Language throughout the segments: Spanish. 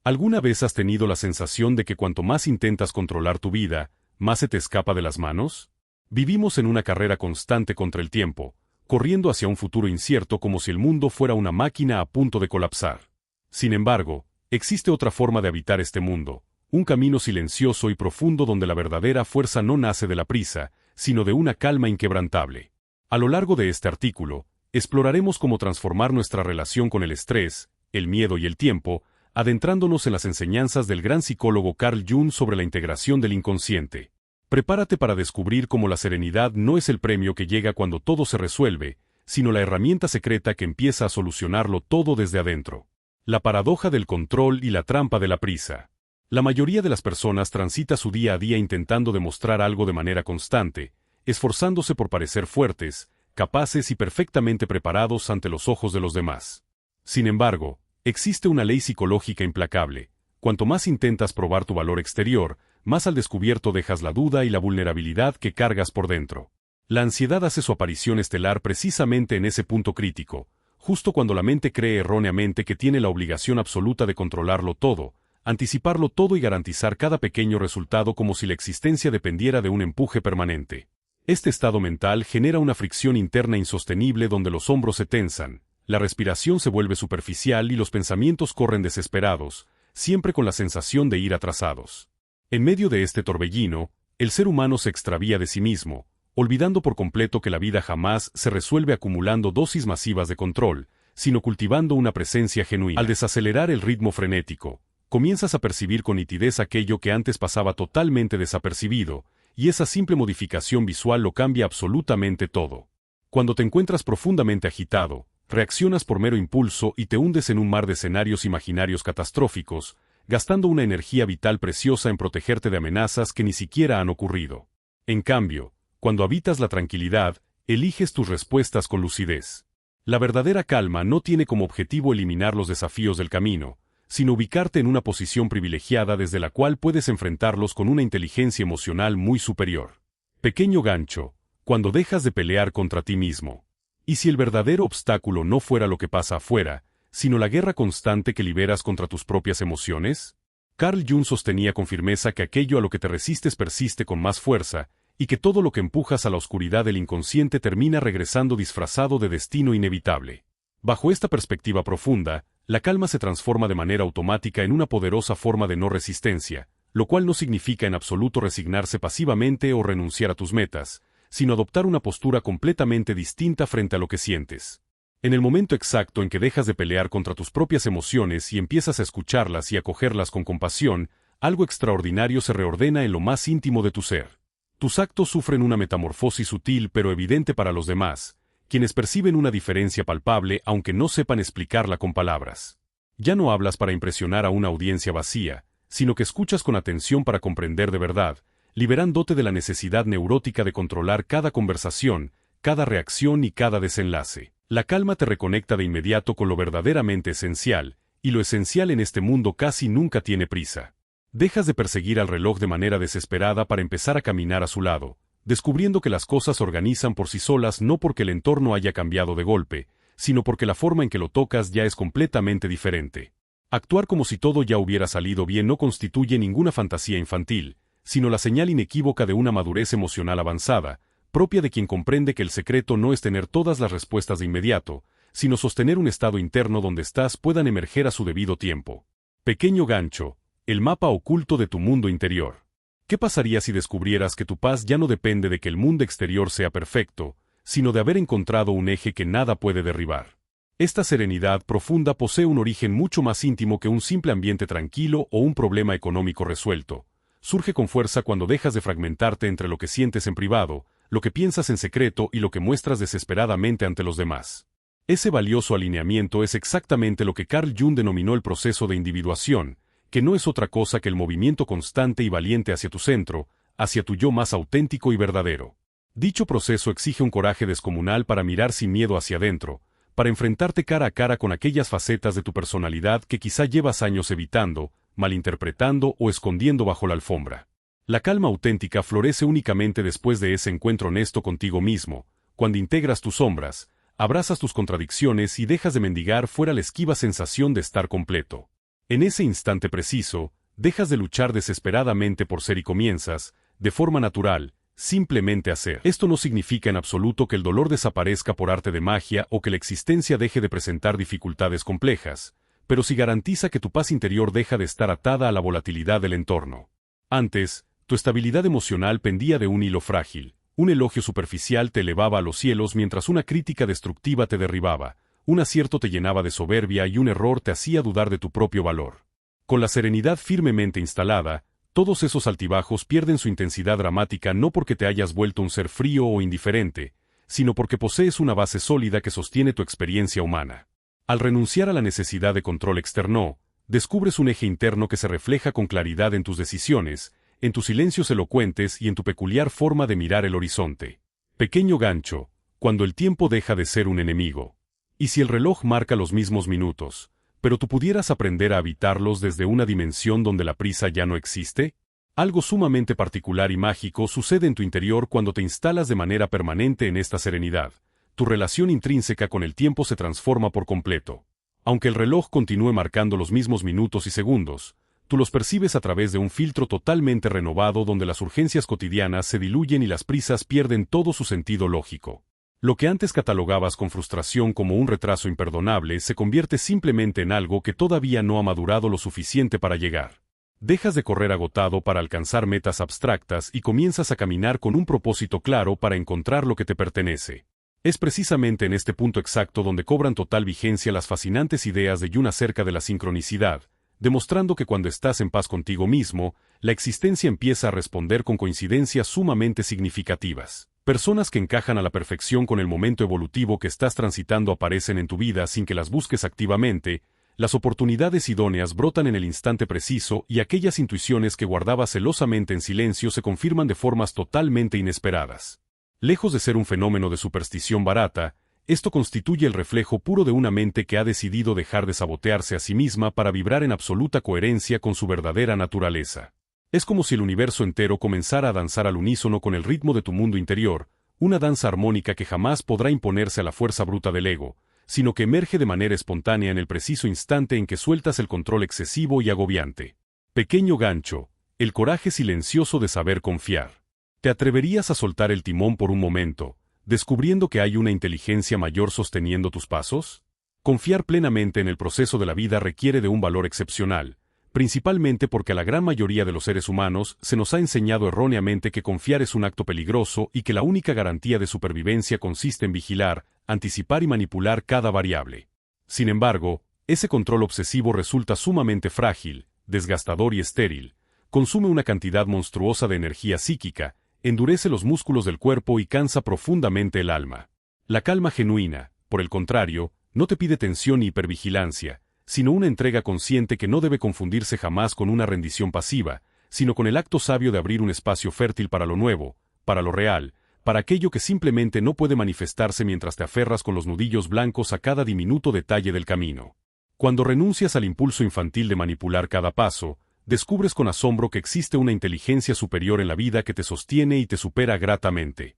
¿Alguna vez has tenido la sensación de que cuanto más intentas controlar tu vida, más se te escapa de las manos? Vivimos en una carrera constante contra el tiempo, corriendo hacia un futuro incierto como si el mundo fuera una máquina a punto de colapsar. Sin embargo, existe otra forma de habitar este mundo, un camino silencioso y profundo donde la verdadera fuerza no nace de la prisa, sino de una calma inquebrantable. A lo largo de este artículo, exploraremos cómo transformar nuestra relación con el estrés, el miedo y el tiempo, adentrándonos en las enseñanzas del gran psicólogo Carl Jung sobre la integración del inconsciente. Prepárate para descubrir cómo la serenidad no es el premio que llega cuando todo se resuelve, sino la herramienta secreta que empieza a solucionarlo todo desde adentro. La paradoja del control y la trampa de la prisa. La mayoría de las personas transita su día a día intentando demostrar algo de manera constante, esforzándose por parecer fuertes, capaces y perfectamente preparados ante los ojos de los demás. Sin embargo, existe una ley psicológica implacable. Cuanto más intentas probar tu valor exterior, más al descubierto dejas la duda y la vulnerabilidad que cargas por dentro. La ansiedad hace su aparición estelar precisamente en ese punto crítico, justo cuando la mente cree erróneamente que tiene la obligación absoluta de controlarlo todo, anticiparlo todo y garantizar cada pequeño resultado como si la existencia dependiera de un empuje permanente. Este estado mental genera una fricción interna insostenible donde los hombros se tensan, la respiración se vuelve superficial y los pensamientos corren desesperados, siempre con la sensación de ir atrasados. En medio de este torbellino, el ser humano se extravía de sí mismo, olvidando por completo que la vida jamás se resuelve acumulando dosis masivas de control, sino cultivando una presencia genuina. Al desacelerar el ritmo frenético, comienzas a percibir con nitidez aquello que antes pasaba totalmente desapercibido, y esa simple modificación visual lo cambia absolutamente todo. Cuando te encuentras profundamente agitado, reaccionas por mero impulso y te hundes en un mar de escenarios imaginarios catastróficos, gastando una energía vital preciosa en protegerte de amenazas que ni siquiera han ocurrido. En cambio, cuando habitas la tranquilidad, eliges tus respuestas con lucidez. La verdadera calma no tiene como objetivo eliminar los desafíos del camino, sino ubicarte en una posición privilegiada desde la cual puedes enfrentarlos con una inteligencia emocional muy superior. Pequeño gancho, cuando dejas de pelear contra ti mismo. ¿Y si el verdadero obstáculo no fuera lo que pasa afuera, sino la guerra constante que liberas contra tus propias emociones? Carl Jung sostenía con firmeza que aquello a lo que te resistes persiste con más fuerza, y que todo lo que empujas a la oscuridad del inconsciente termina regresando disfrazado de destino inevitable. Bajo esta perspectiva profunda, la calma se transforma de manera automática en una poderosa forma de no resistencia, lo cual no significa en absoluto resignarse pasivamente o renunciar a tus metas, sino adoptar una postura completamente distinta frente a lo que sientes. En el momento exacto en que dejas de pelear contra tus propias emociones y empiezas a escucharlas y acogerlas con compasión, algo extraordinario se reordena en lo más íntimo de tu ser. Tus actos sufren una metamorfosis sutil pero evidente para los demás, quienes perciben una diferencia palpable aunque no sepan explicarla con palabras. Ya no hablas para impresionar a una audiencia vacía, sino que escuchas con atención para comprender de verdad, liberándote de la necesidad neurótica de controlar cada conversación, cada reacción y cada desenlace. La calma te reconecta de inmediato con lo verdaderamente esencial, y lo esencial en este mundo casi nunca tiene prisa. Dejas de perseguir al reloj de manera desesperada para empezar a caminar a su lado, descubriendo que las cosas se organizan por sí solas no porque el entorno haya cambiado de golpe, sino porque la forma en que lo tocas ya es completamente diferente. Actuar como si todo ya hubiera salido bien no constituye ninguna fantasía infantil, sino la señal inequívoca de una madurez emocional avanzada, propia de quien comprende que el secreto no es tener todas las respuestas de inmediato, sino sostener un estado interno donde estás puedan emerger a su debido tiempo. Pequeño gancho, el mapa oculto de tu mundo interior. ¿Qué pasaría si descubrieras que tu paz ya no depende de que el mundo exterior sea perfecto, sino de haber encontrado un eje que nada puede derribar? Esta serenidad profunda posee un origen mucho más íntimo que un simple ambiente tranquilo o un problema económico resuelto. Surge con fuerza cuando dejas de fragmentarte entre lo que sientes en privado, lo que piensas en secreto y lo que muestras desesperadamente ante los demás. Ese valioso alineamiento es exactamente lo que Carl Jung denominó el proceso de individuación, que no es otra cosa que el movimiento constante y valiente hacia tu centro, hacia tu yo más auténtico y verdadero. Dicho proceso exige un coraje descomunal para mirar sin miedo hacia adentro, para enfrentarte cara a cara con aquellas facetas de tu personalidad que quizá llevas años evitando, malinterpretando o escondiendo bajo la alfombra. La calma auténtica florece únicamente después de ese encuentro honesto contigo mismo, cuando integras tus sombras, abrazas tus contradicciones y dejas de mendigar fuera la esquiva sensación de estar completo. En ese instante preciso, dejas de luchar desesperadamente por ser y comienzas, de forma natural, simplemente a ser. Esto no significa en absoluto que el dolor desaparezca por arte de magia o que la existencia deje de presentar dificultades complejas, pero sí garantiza que tu paz interior deja de estar atada a la volatilidad del entorno. Antes, tu estabilidad emocional pendía de un hilo frágil. Un elogio superficial te elevaba a los cielos mientras una crítica destructiva te derribaba, un acierto te llenaba de soberbia y un error te hacía dudar de tu propio valor. Con la serenidad firmemente instalada, todos esos altibajos pierden su intensidad dramática no porque te hayas vuelto un ser frío o indiferente, sino porque posees una base sólida que sostiene tu experiencia humana. Al renunciar a la necesidad de control externo, descubres un eje interno que se refleja con claridad en tus decisiones, en tus silencios elocuentes y en tu peculiar forma de mirar el horizonte. Pequeño gancho, cuando el tiempo deja de ser un enemigo. ¿Y si el reloj marca los mismos minutos, pero tú pudieras aprender a habitarlos desde una dimensión donde la prisa ya no existe? Algo sumamente particular y mágico sucede en tu interior cuando te instalas de manera permanente en esta serenidad. Tu relación intrínseca con el tiempo se transforma por completo. Aunque el reloj continúe marcando los mismos minutos y segundos, tú los percibes a través de un filtro totalmente renovado donde las urgencias cotidianas se diluyen y las prisas pierden todo su sentido lógico. Lo que antes catalogabas con frustración como un retraso imperdonable se convierte simplemente en algo que todavía no ha madurado lo suficiente para llegar. Dejas de correr agotado para alcanzar metas abstractas y comienzas a caminar con un propósito claro para encontrar lo que te pertenece. Es precisamente en este punto exacto donde cobran total vigencia las fascinantes ideas de Jung acerca de la sincronicidad, demostrando que cuando estás en paz contigo mismo, la existencia empieza a responder con coincidencias sumamente significativas. Personas que encajan a la perfección con el momento evolutivo que estás transitando aparecen en tu vida sin que las busques activamente, las oportunidades idóneas brotan en el instante preciso y aquellas intuiciones que guardabas celosamente en silencio se confirman de formas totalmente inesperadas. Lejos de ser un fenómeno de superstición barata, esto constituye el reflejo puro de una mente que ha decidido dejar de sabotearse a sí misma para vibrar en absoluta coherencia con su verdadera naturaleza. Es como si el universo entero comenzara a danzar al unísono con el ritmo de tu mundo interior, una danza armónica que jamás podrá imponerse a la fuerza bruta del ego, sino que emerge de manera espontánea en el preciso instante en que sueltas el control excesivo y agobiante. Pequeño gancho, el coraje silencioso de saber confiar. ¿Te atreverías a soltar el timón por un momento, descubriendo que hay una inteligencia mayor sosteniendo tus pasos? Confiar plenamente en el proceso de la vida requiere de un valor excepcional, principalmente porque a la gran mayoría de los seres humanos se nos ha enseñado erróneamente que confiar es un acto peligroso y que la única garantía de supervivencia consiste en vigilar, anticipar y manipular cada variable. Sin embargo, ese control obsesivo resulta sumamente frágil, desgastador y estéril, consume una cantidad monstruosa de energía psíquica, endurece los músculos del cuerpo y cansa profundamente el alma. La calma genuina, por el contrario, no te pide tensión ni hipervigilancia, sino una entrega consciente que no debe confundirse jamás con una rendición pasiva, sino con el acto sabio de abrir un espacio fértil para lo nuevo, para lo real, para aquello que simplemente no puede manifestarse mientras te aferras con los nudillos blancos a cada diminuto detalle del camino. Cuando renuncias al impulso infantil de manipular cada paso, descubres con asombro que existe una inteligencia superior en la vida que te sostiene y te supera gratamente.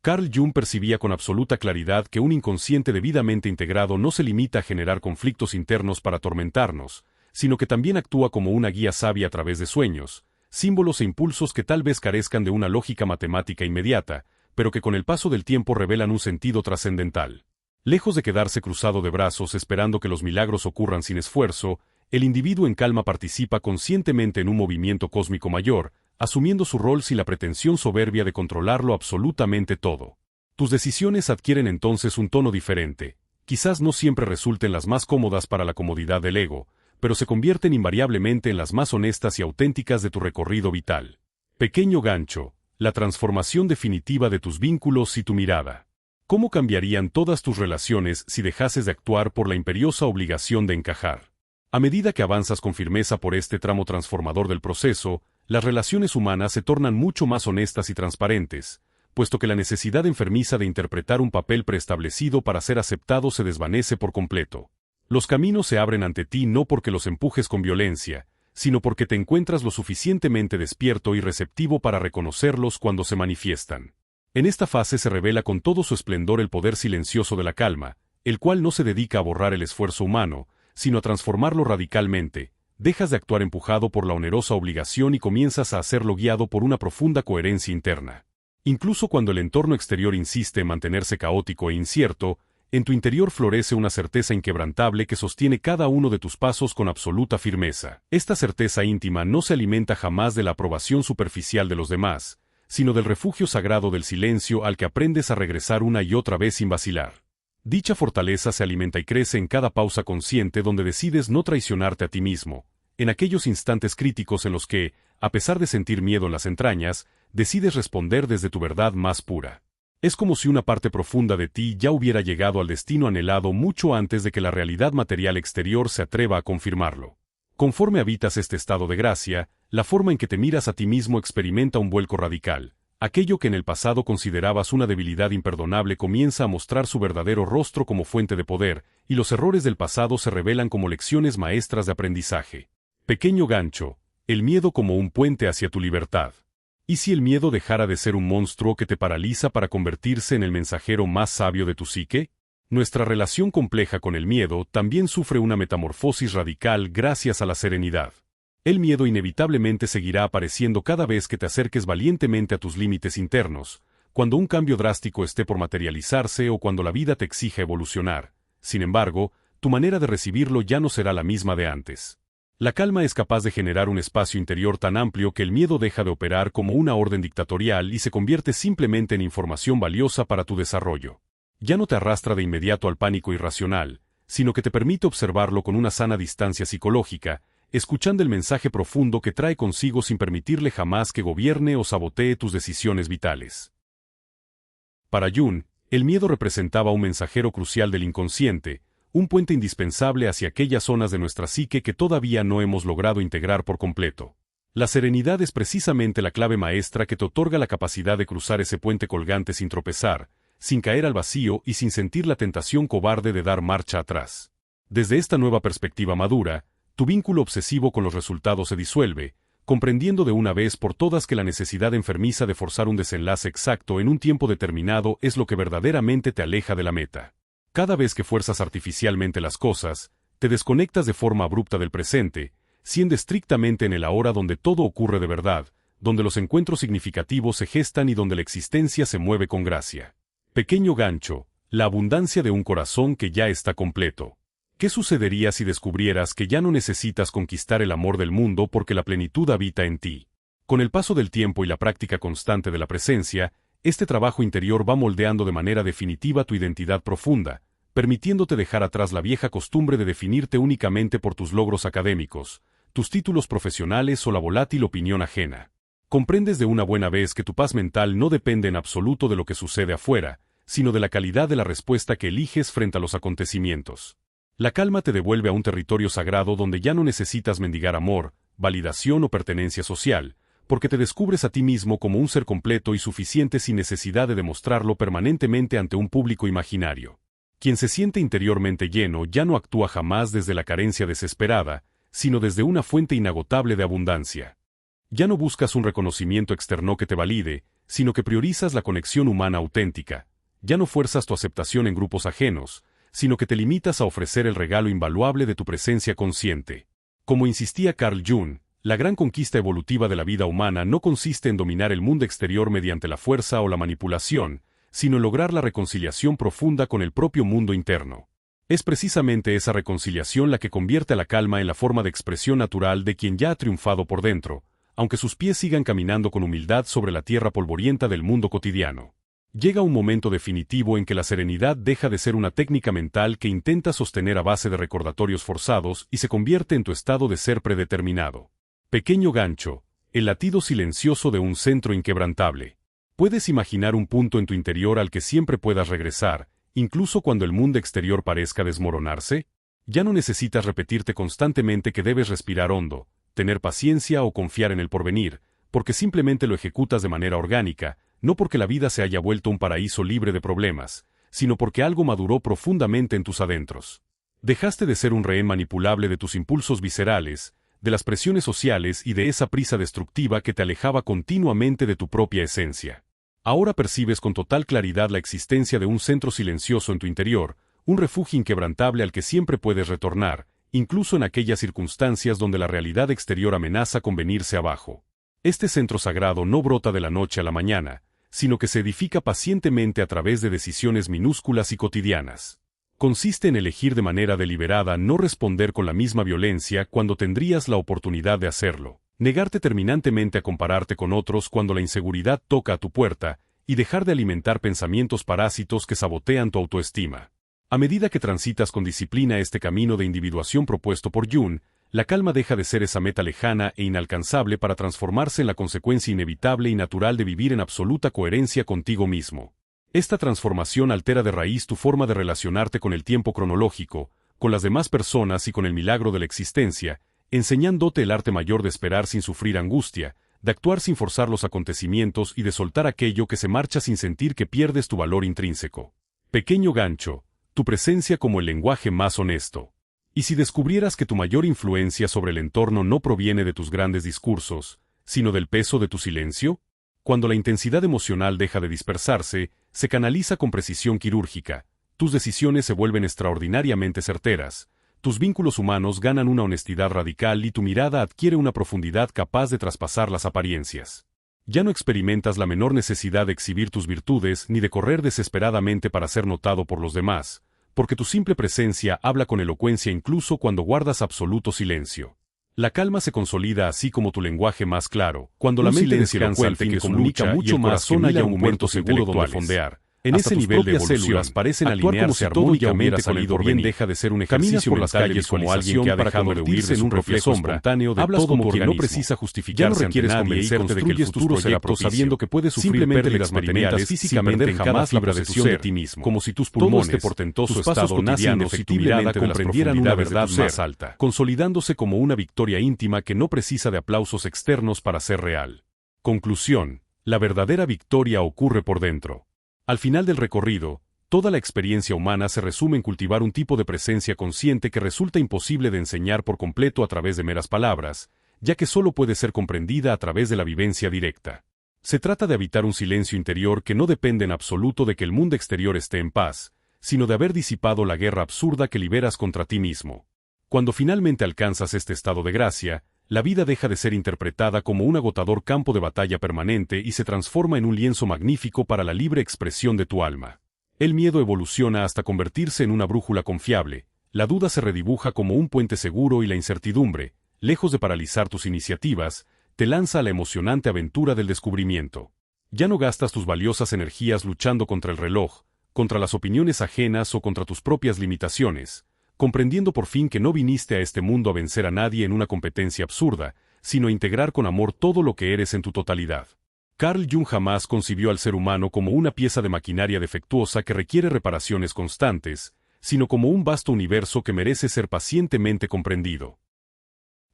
Carl Jung percibía con absoluta claridad que un inconsciente debidamente integrado no se limita a generar conflictos internos para atormentarnos, sino que también actúa como una guía sabia a través de sueños, símbolos e impulsos que tal vez carezcan de una lógica matemática inmediata, pero que con el paso del tiempo revelan un sentido trascendental. Lejos de quedarse cruzado de brazos esperando que los milagros ocurran sin esfuerzo, el individuo en calma participa conscientemente en un movimiento cósmico mayor, asumiendo su rol sin la pretensión soberbia de controlarlo absolutamente todo. Tus decisiones adquieren entonces un tono diferente, quizás no siempre resulten las más cómodas para la comodidad del ego, pero se convierten invariablemente en las más honestas y auténticas de tu recorrido vital. Pequeño gancho, la transformación definitiva de tus vínculos y tu mirada. ¿Cómo cambiarían todas tus relaciones si dejases de actuar por la imperiosa obligación de encajar? A medida que avanzas con firmeza por este tramo transformador del proceso, las relaciones humanas se tornan mucho más honestas y transparentes, puesto que la necesidad enfermiza de interpretar un papel preestablecido para ser aceptado se desvanece por completo. Los caminos se abren ante ti no porque los empujes con violencia, sino porque te encuentras lo suficientemente despierto y receptivo para reconocerlos cuando se manifiestan. En esta fase se revela con todo su esplendor el poder silencioso de la calma, el cual no se dedica a borrar el esfuerzo humano, sino a transformarlo radicalmente. Dejas de actuar empujado por la onerosa obligación y comienzas a hacerlo guiado por una profunda coherencia interna. Incluso cuando el entorno exterior insiste en mantenerse caótico e incierto, en tu interior florece una certeza inquebrantable que sostiene cada uno de tus pasos con absoluta firmeza. Esta certeza íntima no se alimenta jamás de la aprobación superficial de los demás, sino del refugio sagrado del silencio al que aprendes a regresar una y otra vez sin vacilar. Dicha fortaleza se alimenta y crece en cada pausa consciente donde decides no traicionarte a ti mismo, en aquellos instantes críticos en los que, a pesar de sentir miedo en las entrañas, decides responder desde tu verdad más pura. Es como si una parte profunda de ti ya hubiera llegado al destino anhelado mucho antes de que la realidad material exterior se atreva a confirmarlo. Conforme habitas este estado de gracia, la forma en que te miras a ti mismo experimenta un vuelco radical. Aquello que en el pasado considerabas una debilidad imperdonable comienza a mostrar su verdadero rostro como fuente de poder, y los errores del pasado se revelan como lecciones maestras de aprendizaje. Pequeño gancho, el miedo como un puente hacia tu libertad. ¿Y si el miedo dejara de ser un monstruo que te paraliza para convertirse en el mensajero más sabio de tu psique? Nuestra relación compleja con el miedo también sufre una metamorfosis radical gracias a la serenidad. El miedo inevitablemente seguirá apareciendo cada vez que te acerques valientemente a tus límites internos, cuando un cambio drástico esté por materializarse o cuando la vida te exija evolucionar. Sin embargo, tu manera de recibirlo ya no será la misma de antes. La calma es capaz de generar un espacio interior tan amplio que el miedo deja de operar como una orden dictatorial y se convierte simplemente en información valiosa para tu desarrollo. Ya no te arrastra de inmediato al pánico irracional, sino que te permite observarlo con una sana distancia psicológica, escuchando el mensaje profundo que trae consigo sin permitirle jamás que gobierne o sabotee tus decisiones vitales. Para Jung, el miedo representaba un mensajero crucial del inconsciente, un puente indispensable hacia aquellas zonas de nuestra psique que todavía no hemos logrado integrar por completo. La serenidad es precisamente la clave maestra que te otorga la capacidad de cruzar ese puente colgante sin tropezar, sin caer al vacío y sin sentir la tentación cobarde de dar marcha atrás. Desde esta nueva perspectiva madura, tu vínculo obsesivo con los resultados se disuelve, comprendiendo de una vez por todas que la necesidad enfermiza de forzar un desenlace exacto en un tiempo determinado es lo que verdaderamente te aleja de la meta. Cada vez que fuerzas artificialmente las cosas, te desconectas de forma abrupta del presente, siendo estrictamente en el ahora donde todo ocurre de verdad, donde los encuentros significativos se gestan y donde la existencia se mueve con gracia. Pequeño gancho, la abundancia de un corazón que ya está completo. ¿Qué sucedería si descubrieras que ya no necesitas conquistar el amor del mundo porque la plenitud habita en ti? Con el paso del tiempo y la práctica constante de la presencia, este trabajo interior va moldeando de manera definitiva tu identidad profunda, permitiéndote dejar atrás la vieja costumbre de definirte únicamente por tus logros académicos, tus títulos profesionales o la volátil opinión ajena. Comprendes de una buena vez que tu paz mental no depende en absoluto de lo que sucede afuera, sino de la calidad de la respuesta que eliges frente a los acontecimientos. La calma te devuelve a un territorio sagrado donde ya no necesitas mendigar amor, validación o pertenencia social, porque te descubres a ti mismo como un ser completo y suficiente sin necesidad de demostrarlo permanentemente ante un público imaginario. Quien se siente interiormente lleno ya no actúa jamás desde la carencia desesperada, sino desde una fuente inagotable de abundancia. Ya no buscas un reconocimiento externo que te valide, sino que priorizas la conexión humana auténtica. Ya no fuerzas tu aceptación en grupos ajenos, sino que te limitas a ofrecer el regalo invaluable de tu presencia consciente. Como insistía Carl Jung, la gran conquista evolutiva de la vida humana no consiste en dominar el mundo exterior mediante la fuerza o la manipulación, sino en lograr la reconciliación profunda con el propio mundo interno. Es precisamente esa reconciliación la que convierte a la calma en la forma de expresión natural de quien ya ha triunfado por dentro, aunque sus pies sigan caminando con humildad sobre la tierra polvorienta del mundo cotidiano. Llega un momento definitivo en que la serenidad deja de ser una técnica mental que intenta sostener a base de recordatorios forzados y se convierte en tu estado de ser predeterminado. Pequeño gancho, el latido silencioso de un centro inquebrantable. ¿Puedes imaginar un punto en tu interior al que siempre puedas regresar, incluso cuando el mundo exterior parezca desmoronarse? Ya no necesitas repetirte constantemente que debes respirar hondo, tener paciencia o confiar en el porvenir, porque simplemente lo ejecutas de manera orgánica, no porque la vida se haya vuelto un paraíso libre de problemas, sino porque algo maduró profundamente en tus adentros. Dejaste de ser un rehén manipulable de tus impulsos viscerales, de las presiones sociales y de esa prisa destructiva que te alejaba continuamente de tu propia esencia. Ahora percibes con total claridad la existencia de un centro silencioso en tu interior, un refugio inquebrantable al que siempre puedes retornar, incluso en aquellas circunstancias donde la realidad exterior amenaza con venirse abajo. Este centro sagrado no brota de la noche a la mañana, sino que se edifica pacientemente a través de decisiones minúsculas y cotidianas. Consiste en elegir de manera deliberada no responder con la misma violencia cuando tendrías la oportunidad de hacerlo, negarte terminantemente a compararte con otros cuando la inseguridad toca a tu puerta, y dejar de alimentar pensamientos parásitos que sabotean tu autoestima. A medida que transitas con disciplina este camino de individuación propuesto por Jung, la calma deja de ser esa meta lejana e inalcanzable para transformarse en la consecuencia inevitable y natural de vivir en absoluta coherencia contigo mismo. Esta transformación altera de raíz tu forma de relacionarte con el tiempo cronológico, con las demás personas y con el milagro de la existencia, enseñándote el arte mayor de esperar sin sufrir angustia, de actuar sin forzar los acontecimientos y de soltar aquello que se marcha sin sentir que pierdes tu valor intrínseco. Pequeño gancho, tu presencia como el lenguaje más honesto. ¿Y si descubrieras que tu mayor influencia sobre el entorno no proviene de tus grandes discursos, sino del peso de tu silencio? Cuando la intensidad emocional deja de dispersarse, se canaliza con precisión quirúrgica, tus decisiones se vuelven extraordinariamente certeras, tus vínculos humanos ganan una honestidad radical y tu mirada adquiere una profundidad capaz de traspasar las apariencias. Ya no experimentas la menor necesidad de exhibir tus virtudes ni de correr desesperadamente para ser notado por los demás, porque tu simple presencia habla con elocuencia incluso cuando guardas absoluto silencio. La calma se consolida así como tu lenguaje más claro, cuando la mente descansa al fin que comunica mucho más que mil argumentos seguro donde fondear. En ese nivel de evolución, parecen alinearse armónicamente con el porvenir. Deja de ser un ejercicio por las calles como alguien que ha dejado de huirse en un reflejo espontáneo de hablas como quien no precisa justificarse. Ya no requieres convencerte de que el futuro será propicio, sabiendo que puedes sufrir pérdidas materiales físicamente sin perder jamás la posesión de ti mismo, como si tus pulmones, este portentoso estado nacen indefectiblemente comprendieran una verdad más alta, consolidándose como una victoria íntima que no precisa de aplausos externos para ser real. Conclusión: la verdadera victoria ocurre por dentro. Al final del recorrido, toda la experiencia humana se resume en cultivar un tipo de presencia consciente que resulta imposible de enseñar por completo a través de meras palabras, ya que solo puede ser comprendida a través de la vivencia directa. Se trata de habitar un silencio interior que no depende en absoluto de que el mundo exterior esté en paz, sino de haber disipado la guerra absurda que liberas contra ti mismo. Cuando finalmente alcanzas este estado de gracia, la vida deja de ser interpretada como un agotador campo de batalla permanente y se transforma en un lienzo magnífico para la libre expresión de tu alma. El miedo evoluciona hasta convertirse en una brújula confiable, la duda se redibuja como un puente seguro y la incertidumbre, lejos de paralizar tus iniciativas, te lanza a la emocionante aventura del descubrimiento. Ya no gastas tus valiosas energías luchando contra el reloj, contra las opiniones ajenas o contra tus propias limitaciones, comprendiendo por fin que no viniste a este mundo a vencer a nadie en una competencia absurda, sino a integrar con amor todo lo que eres en tu totalidad. Carl Jung jamás concibió al ser humano como una pieza de maquinaria defectuosa que requiere reparaciones constantes, sino como un vasto universo que merece ser pacientemente comprendido.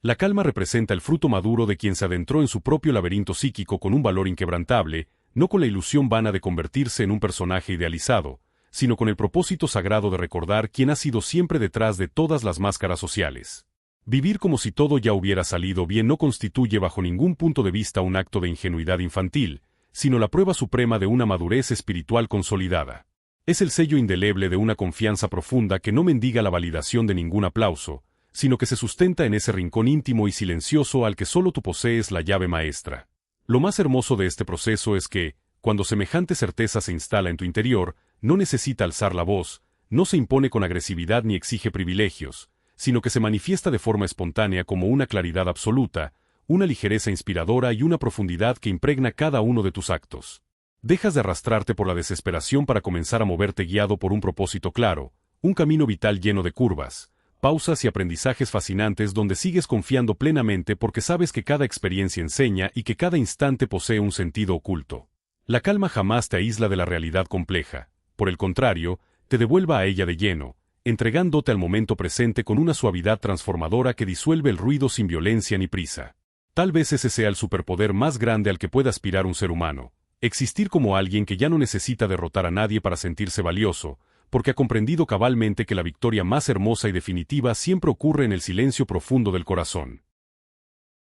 La calma representa el fruto maduro de quien se adentró en su propio laberinto psíquico con un valor inquebrantable, no con la ilusión vana de convertirse en un personaje idealizado, sino con el propósito sagrado de recordar quién ha sido siempre detrás de todas las máscaras sociales. Vivir como si todo ya hubiera salido bien no constituye bajo ningún punto de vista un acto de ingenuidad infantil, sino la prueba suprema de una madurez espiritual consolidada. Es el sello indeleble de una confianza profunda que no mendiga la validación de ningún aplauso, sino que se sustenta en ese rincón íntimo y silencioso al que solo tú posees la llave maestra. Lo más hermoso de este proceso es que, cuando semejante certeza se instala en tu interior, no necesita alzar la voz, no se impone con agresividad ni exige privilegios, sino que se manifiesta de forma espontánea como una claridad absoluta, una ligereza inspiradora y una profundidad que impregna cada uno de tus actos. Dejas de arrastrarte por la desesperación para comenzar a moverte guiado por un propósito claro, un camino vital lleno de curvas, pausas y aprendizajes fascinantes donde sigues confiando plenamente porque sabes que cada experiencia enseña y que cada instante posee un sentido oculto. La calma jamás te aísla de la realidad compleja. Por el contrario, te devuelva a ella de lleno, entregándote al momento presente con una suavidad transformadora que disuelve el ruido sin violencia ni prisa. Tal vez ese sea el superpoder más grande al que pueda aspirar un ser humano, existir como alguien que ya no necesita derrotar a nadie para sentirse valioso, porque ha comprendido cabalmente que la victoria más hermosa y definitiva siempre ocurre en el silencio profundo del corazón.